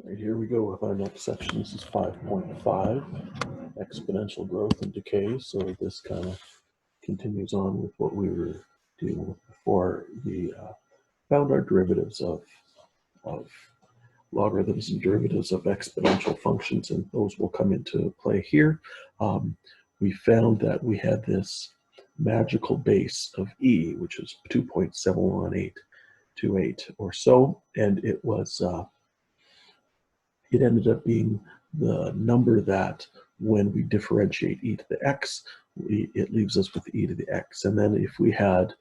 Right, here we go with our next section. This is 5.5, exponential growth and decay. So this kind of continues on with what we were dealing with before. We found our derivatives of logarithms and derivatives of exponential functions, and those will come into play here. We found that we had this magical base of e, which is 2.71828 or so, and it was it ended up being the number that when we differentiate e to the x, it leaves us with e to the x. And then if we had,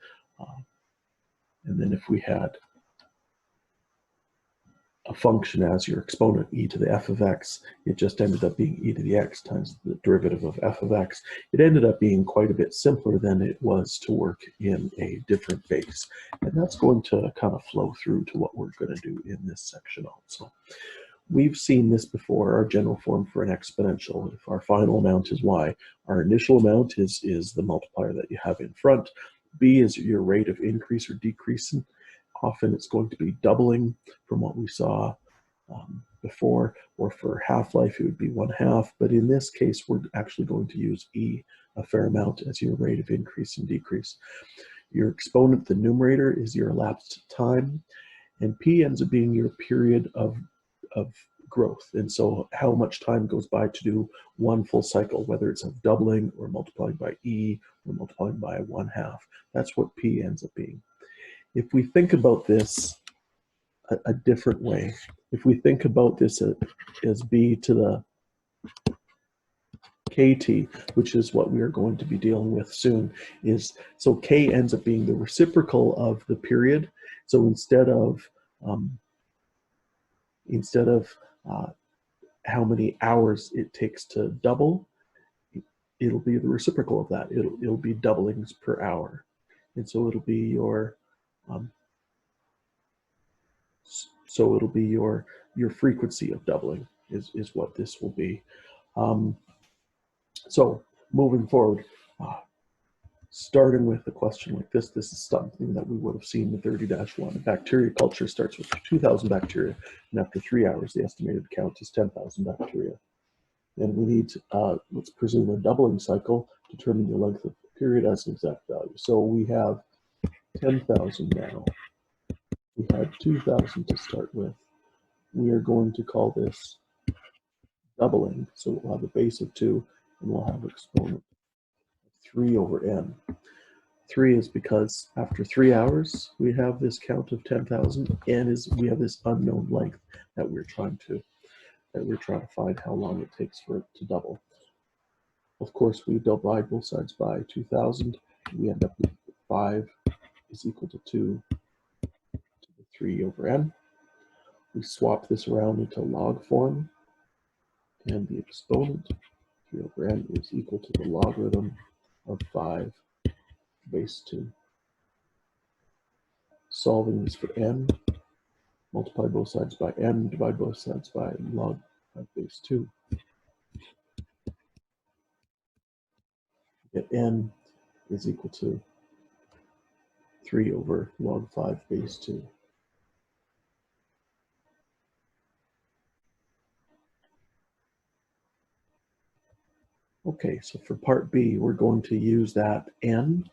a function as your exponent, e to the f of x, it just ended up being e to the x times the derivative of f of x. It ended up being quite a bit simpler than it was to work in a different base. And that's going to kind of flow through to what we're going to do in this section also. We've seen this before, our general form for an exponential. If our final amount is y, our initial amount is the multiplier that you have in front. B is your rate of increase or decrease. And often it's going to be doubling from what we saw before, or for half-life it would be 1/2. But in this case, we're actually going to use e a fair amount as your rate of increase and decrease. Your exponent, the numerator, is your elapsed time, and p ends up being your period of growth. And so how much time goes by to do one full cycle, whether it's of doubling or multiplying by e or multiplying by 1/2. That's what p ends up being. If we think about this a different way, if we think about this as b to the kt, which is what we are going to be dealing with soon, so k ends up being the reciprocal of the period. So instead of how many hours it takes to double, it'll be the reciprocal of that. It'll be doublings per hour, and so it'll be your your frequency of doubling is what this will be. So moving forward, starting with a question like this is something that we would have seen in 30-1. A bacteria culture starts with 2,000 bacteria, and after 3 hours, the estimated count is 10,000 bacteria. And we need to, let's presume a doubling cycle, determine the length of the period as an exact value. So we have 10,000 now. We had 2,000 to start with. We are going to call this doubling. So we'll have a base of 2, and we'll have exponent of 3 over n. 3 is because after 3 hours, we have this count of 10,000, and we have this unknown length that we're trying to find how long it takes for it to double. Of course, we divide both sides by 2,000. We end up with 5 is equal to 2 to the 3 over n. We swap this around into log form, and the exponent 3 over n is equal to the logarithm of 5 base 2. Solving this for n, multiply both sides by n, divide both sides by log 5 base 2. Get n is equal to 3 over log 5 base 2. Okay, so for part B, we're going to use that n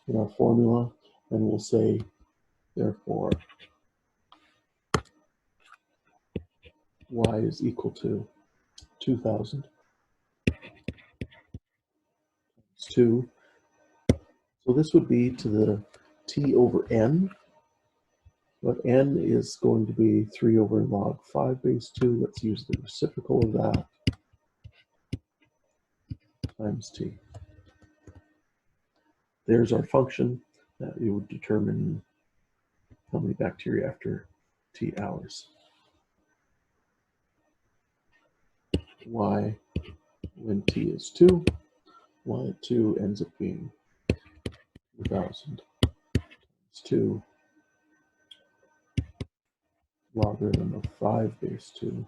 in our formula, and we'll say, therefore, y is equal to 2,000 times 2. So this would be to the t over n, but n is going to be 3 over log 5 base 2. Let's use the reciprocal of that, times t. There's our function that it would determine how many bacteria after t hours. Y when t is 2, y at 2 ends up being 2,000 times 2 logarithm of 5 base 2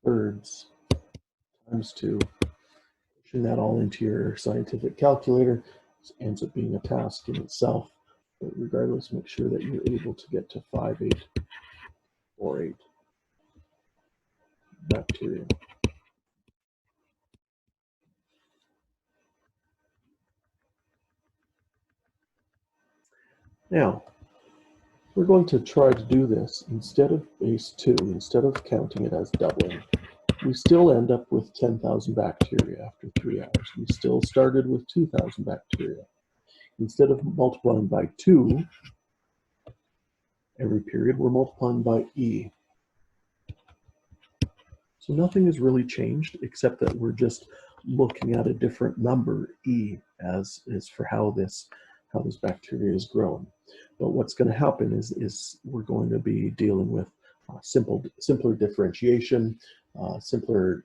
thirds times 2. Pushing that all into your scientific calculator ends up being a task in itself, but regardless, make sure that you're able to get to 5848. bacteria. Now, we're going to try to do this instead of base 2, instead of counting it as doubling. We still end up with 10,000 bacteria after 3 hours. We still started with 2,000 bacteria. Instead of multiplying by 2 every period, we're multiplying by E. So nothing has really changed except that we're just looking at a different number, E, as is for how this bacteria is grown. But what's going to happen is we're going to be dealing with simpler differentiation, simpler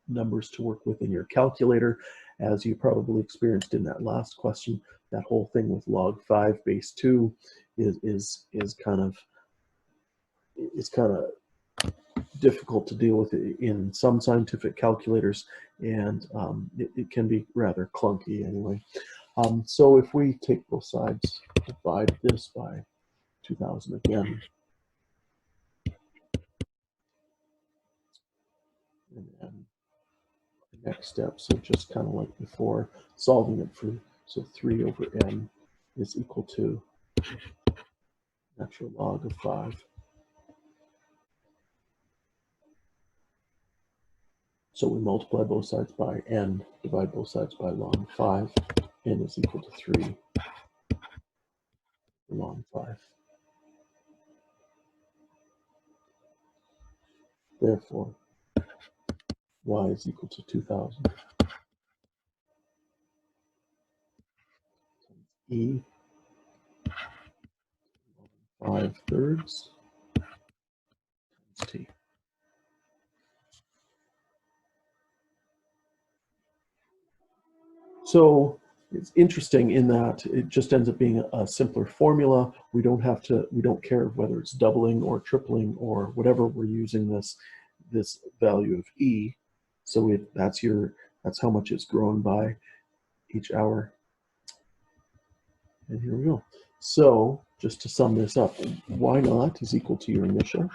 numbers to work with in your calculator. As you probably experienced in that last question, that whole thing with log 5 base 2 is kind of difficult to deal with in some scientific calculators, and it can be rather clunky anyway. So if we take both sides, divide this by 2,000 again, and then the next step, so just kind of like before, solving it for, so 3 over n is equal to natural log of 5. So we multiply both sides by n, divide both sides by log 5, n is equal to 3 log 5. Therefore, y is equal to 2,000 e 5/3 times t. So it's interesting in that it just ends up being a simpler formula. We don't care whether it's doubling or tripling or whatever we're using this value of E. So that's how much it's grown by each hour. And here we go. So just to sum this up, y naught is equal to your initial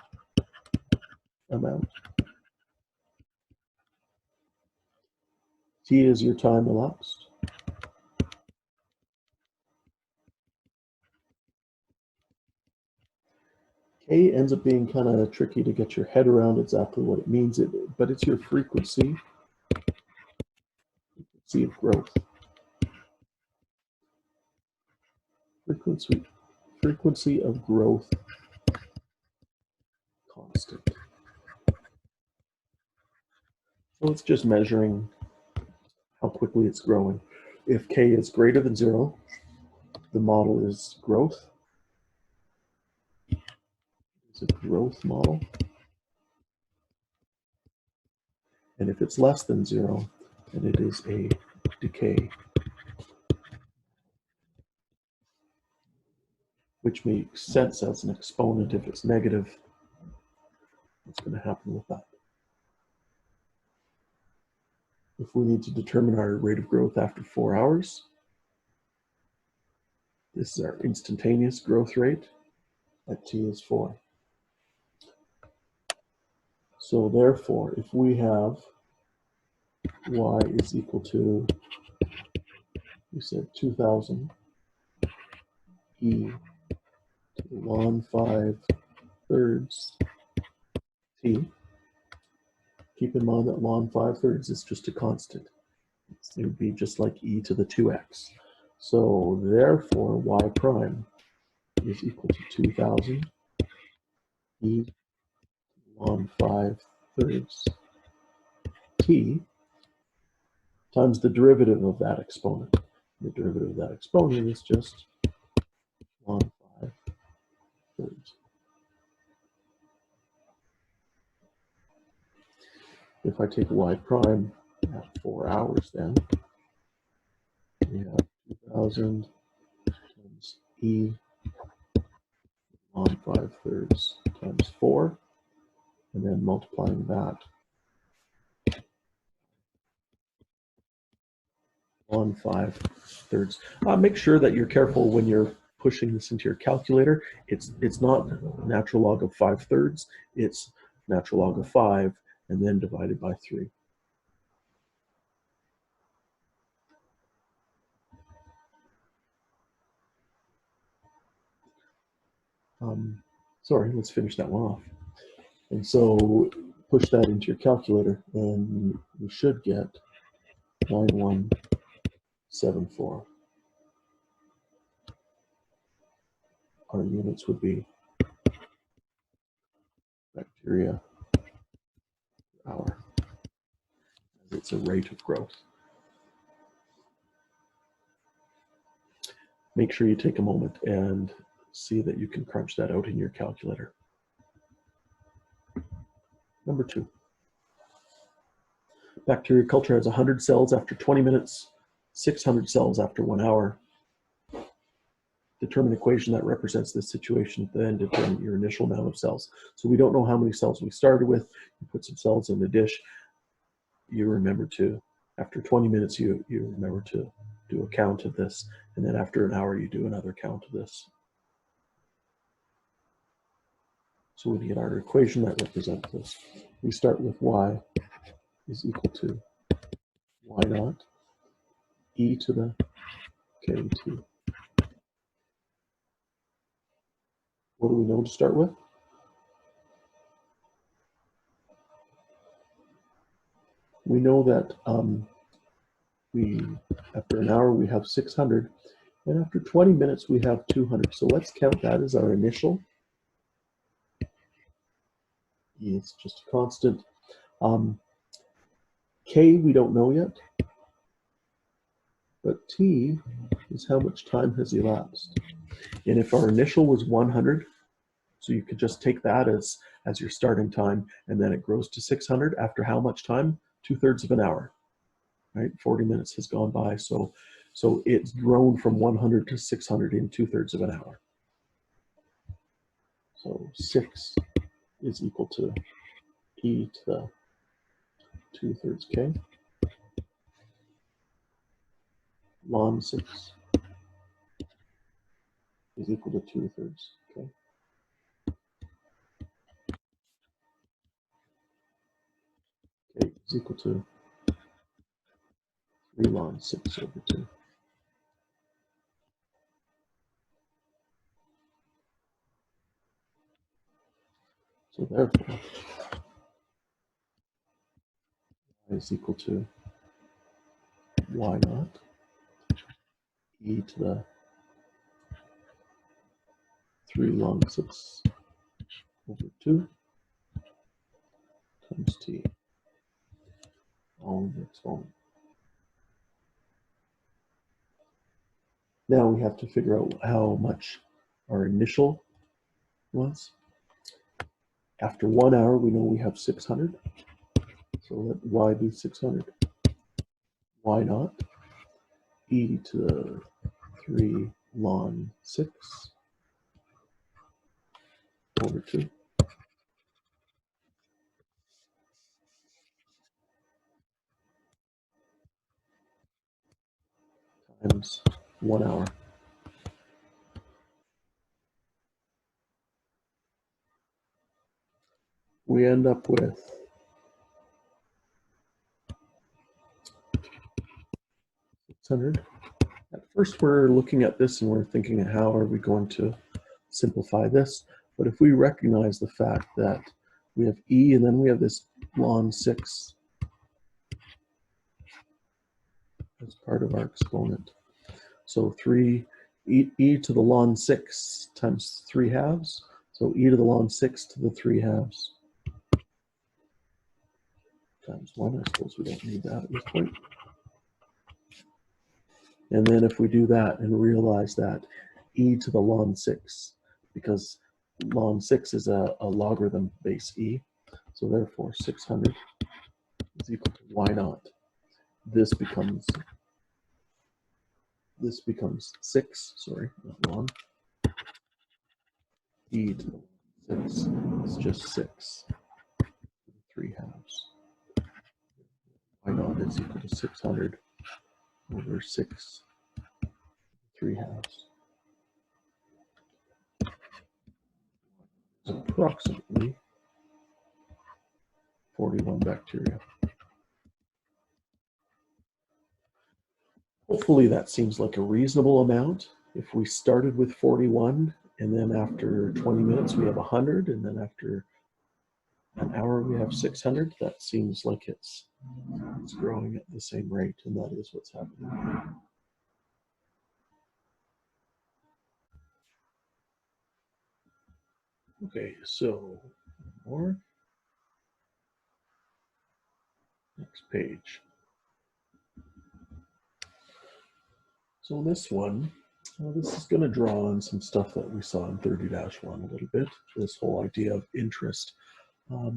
amount. T is your time elapsed. K ends up being kind of tricky to get your head around exactly what it means, but it's your frequency of growth. Frequency of growth constant. So it's just measuring how quickly it's growing. If K is greater than 0, the model is growth. It's a growth model. And if it's less than 0, then it is a decay, which makes sense as an exponent. If it's negative, what's going to happen with that? If we need to determine our rate of growth after 4 hours, this is our instantaneous growth rate at t is 4. So therefore, if we have y is equal to, we said 2,000 e to the ln 5/3 t. Keep in mind that ln 5/3 is just a constant. It would be just like e to the 2x. So therefore, y prime is equal to 2,000 e ln 5/3 t times the derivative of that exponent. The derivative of that exponent is just ln 5/3. If I take y prime at 4 hours, then we have 2,000 times e ln 5/3 times 4, and then multiplying that ln 5/3. Make sure that you're careful when you're pushing this into your calculator. It's not natural log of 5/3. It's natural log of 5 and then divided by 3. Sorry, let's finish that one off. And so push that into your calculator, and you should get 9174. Our units would be bacteria per hour. It's a rate of growth. Make sure you take a moment and see that you can crunch that out in your calculator. Number 2. Bacteria culture has 100 cells after 20 minutes, 600 cells after 1 hour. Determine equation that represents this situation, then determine your initial amount of cells. So we don't know how many cells we started with. You put some cells in the dish. You remember to, after 20 minutes, you remember to do a count of this. And then after an hour, you do another count of this. So we get our equation that represents this. We start with y is equal to y naught e to the kt. What do we know to start with? We know that after an hour we have 600, and after 20 minutes we have 200. So let's count that as our initial. It's just a constant. K we don't know yet, but T is how much time has elapsed. And if our initial was 100, so you could just take that as your starting time, and then it grows to 600 after how much time? 2/3 of an hour, right? 40 minutes has gone by, so it's grown from 100 to 600 in 2/3 of an hour. So 6 is equal to e to the 2/3 k. Ln 6 is equal to 2/3 k. K is equal to 3 ln 6 over 2. So therefore, y is equal to y naught e to the 3 ln 6 over 2 times t, all in the exponent. Now we have to figure out how much our initial was. After 1 hour, we know we have 600. So let y be 600. Y naught e to the 3 ln 6 over 2 times 1 hour. We end up with 600. At first we're looking at this and we're thinking, how are we going to simplify this? But if we recognize the fact that we have e and then we have this ln 6 as part of our exponent. So 3 e to the ln 6 times 3 halves. So e to the ln 6 to the 3 halves times 1. I suppose we don't need that at this point. And then if we do that and realize that e to the ln 6, because ln 6 is a logarithm base e, so therefore 600 is equal to y naught. This becomes 6, sorry, not ln. E to the 6 is just 6, 3 halves. Y naught is equal to 600 over 6, 3 halves. Approximately 41 bacteria. Hopefully that seems like a reasonable amount. If we started with 41 and then after 20 minutes we have 100 and then after an hour we have 600, that seems like it's growing at the same rate, and that is what's happening. Okay, so more. Next page. So this one, well, this is going to draw on some stuff that we saw in 30-1 a little bit, this whole idea of interest. So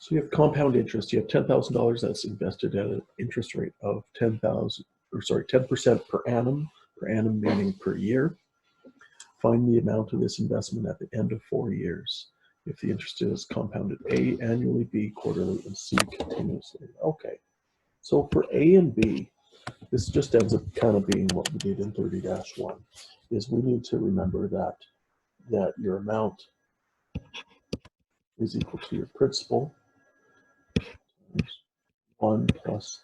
you have compound interest. You have $10,000 that's invested at an interest rate of 10% per annum meaning per year. Find the amount of this investment at the end of 4 years. If the interest is compounded A, annually, B, quarterly, and C, continuously. Okay, so for A and B, this just ends up kind of being what we did in 30-1, is we need to remember that your amount is equal to your principal, 1 plus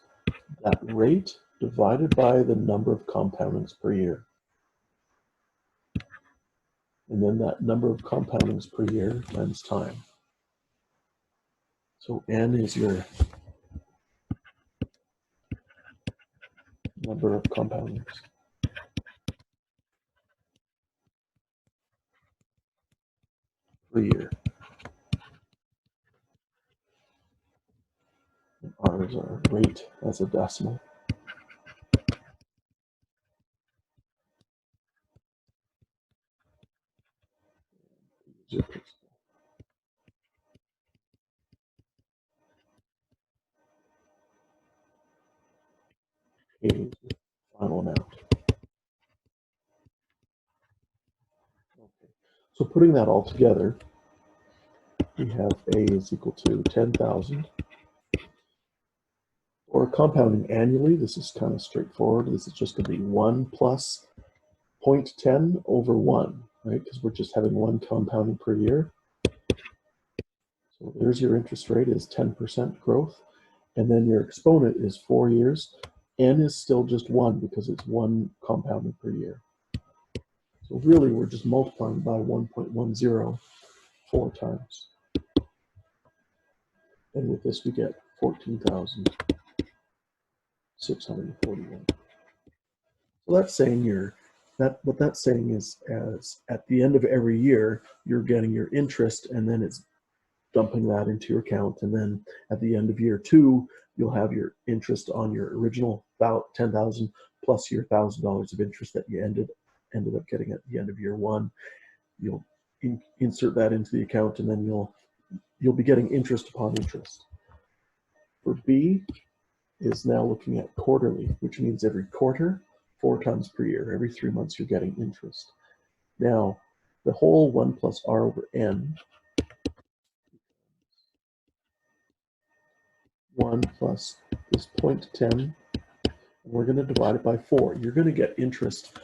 that rate divided by the number of compoundings per year. And then that number of compoundings per year times time. So N is your number of compoundings per year. And R is our rate as a decimal. Your principal. A is the final amount. Okay. So putting that all together, we have A is equal to 10,000. Or compounding annually, this is kind of straightforward. This is just going to be 1 plus 0.10 over 1, right? Because we're just having one compounding per year. So there's your interest rate is 10% growth. And then your exponent is 4 years. N is still just 1 because it's one compounding per year. So really, we're just multiplying by 1.10 4 times. And with this, we get 14,641. So that's saying what that's saying is, as at the end of every year, you're getting your interest, and then it's dumping that into your account. And then at the end of year 2, you'll have your interest on your original about 10,000 plus your $1,000 of interest that you ended up getting at the end of year 1. You'll insert that into the account, and then you'll be getting interest upon interest. For B is now looking at quarterly, which means every quarter, 4 times per year. Every 3 months you're getting interest. Now, the whole 1 plus R over N, 1 plus this 0.10, and we're going to divide it by 4. You're going to get interest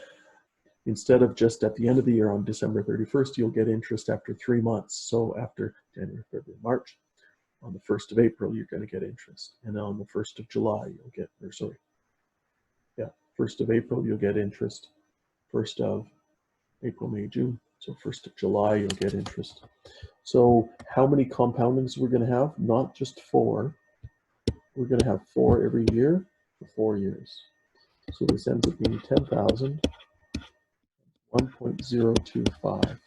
instead of just at the end of the year on December 31st, you'll get interest after 3 months. So after January, February, March, on the 1st of April, you're going to get interest. And on the 1st of July, you'll get, 1st of April, you'll get interest. 1st of April, May, June. So 1st of July, you'll get interest. So how many compoundings we're going to have? Not just 4. We're going to have 4 every year for 4 years. So this ends up being 10,000, 1.025,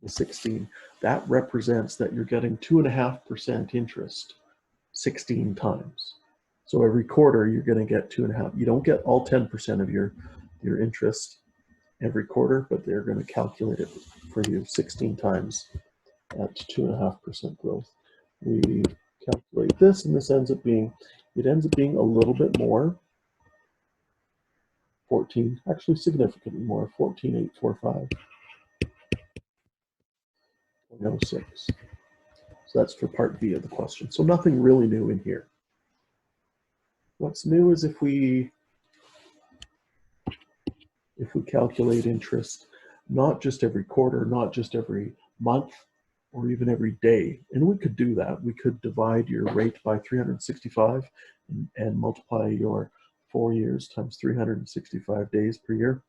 16. That represents that you're getting 2.5% interest 16 times. So every quarter you're going to get 2.5. You don't get all 10% of your interest every quarter, but they're going to calculate it for you 16 times at 2.5% growth. We calculate this, and this ends up being a little bit more. 14, actually significantly more, 14,845.06. So that's for part B of the question. So nothing really new in here. What's new is if we calculate interest, not just every quarter, not just every month, or even every day. And we could do that. We could divide your rate by 365 and multiply your 4 years times 365 days per year.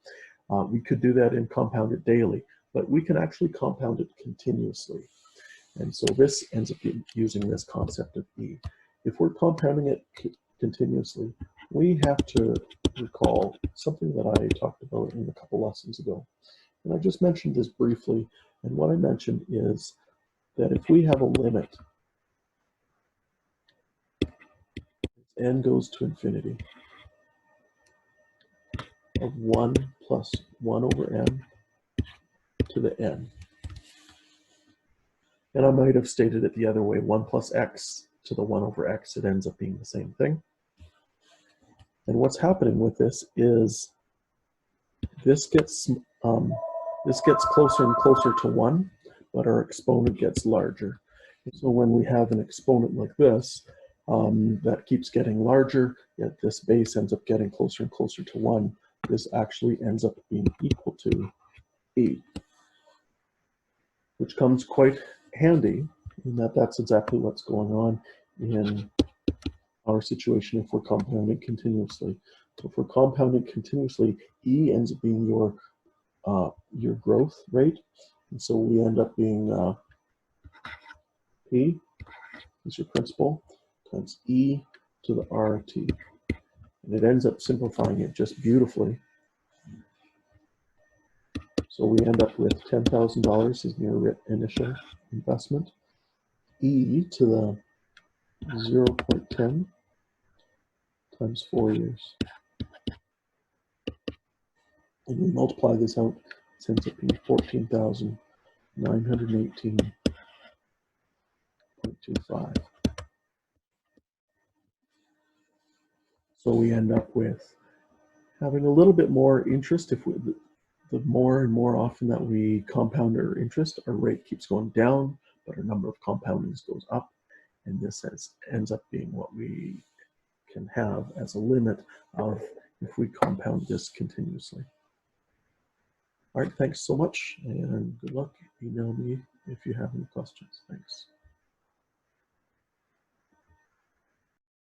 We could do that and compound it daily, but we can actually compound it continuously. And so this ends up using this concept of E. If we're compounding it continuously, we have to recall something that I talked about in a couple lessons ago. And I just mentioned this briefly, and what I mentioned is that if we have a limit, n goes to infinity, of 1 plus 1 over n to the n. And I might have stated it the other way, 1 plus x to the 1 over x, it ends up being the same thing. And what's happening with this is this gets closer and closer to 1, but our exponent gets larger. So when we have an exponent like this, that keeps getting larger, yet this base ends up getting closer and closer to 1, this actually ends up being equal to e, which comes quite handy in that that's exactly what's going on in our situation if we're compounding continuously. So if we're compounding continuously, e ends up being your growth rate, and so we end up being p is your principal times e to the RT, and it ends up simplifying it just beautifully. So we end up with $10,000 is your initial investment, e to the 0.10 times 4 years. And we multiply this out, it ends up being 14,918.25. So we end up with having a little bit more interest. If we, the more and more often that we compound our interest, our rate keeps going down, but our number of compoundings goes up. And this ends up being what we can have as a limit of if we compound this continuously. All right, thanks so much, and good luck. Email me if you have any questions. Thanks.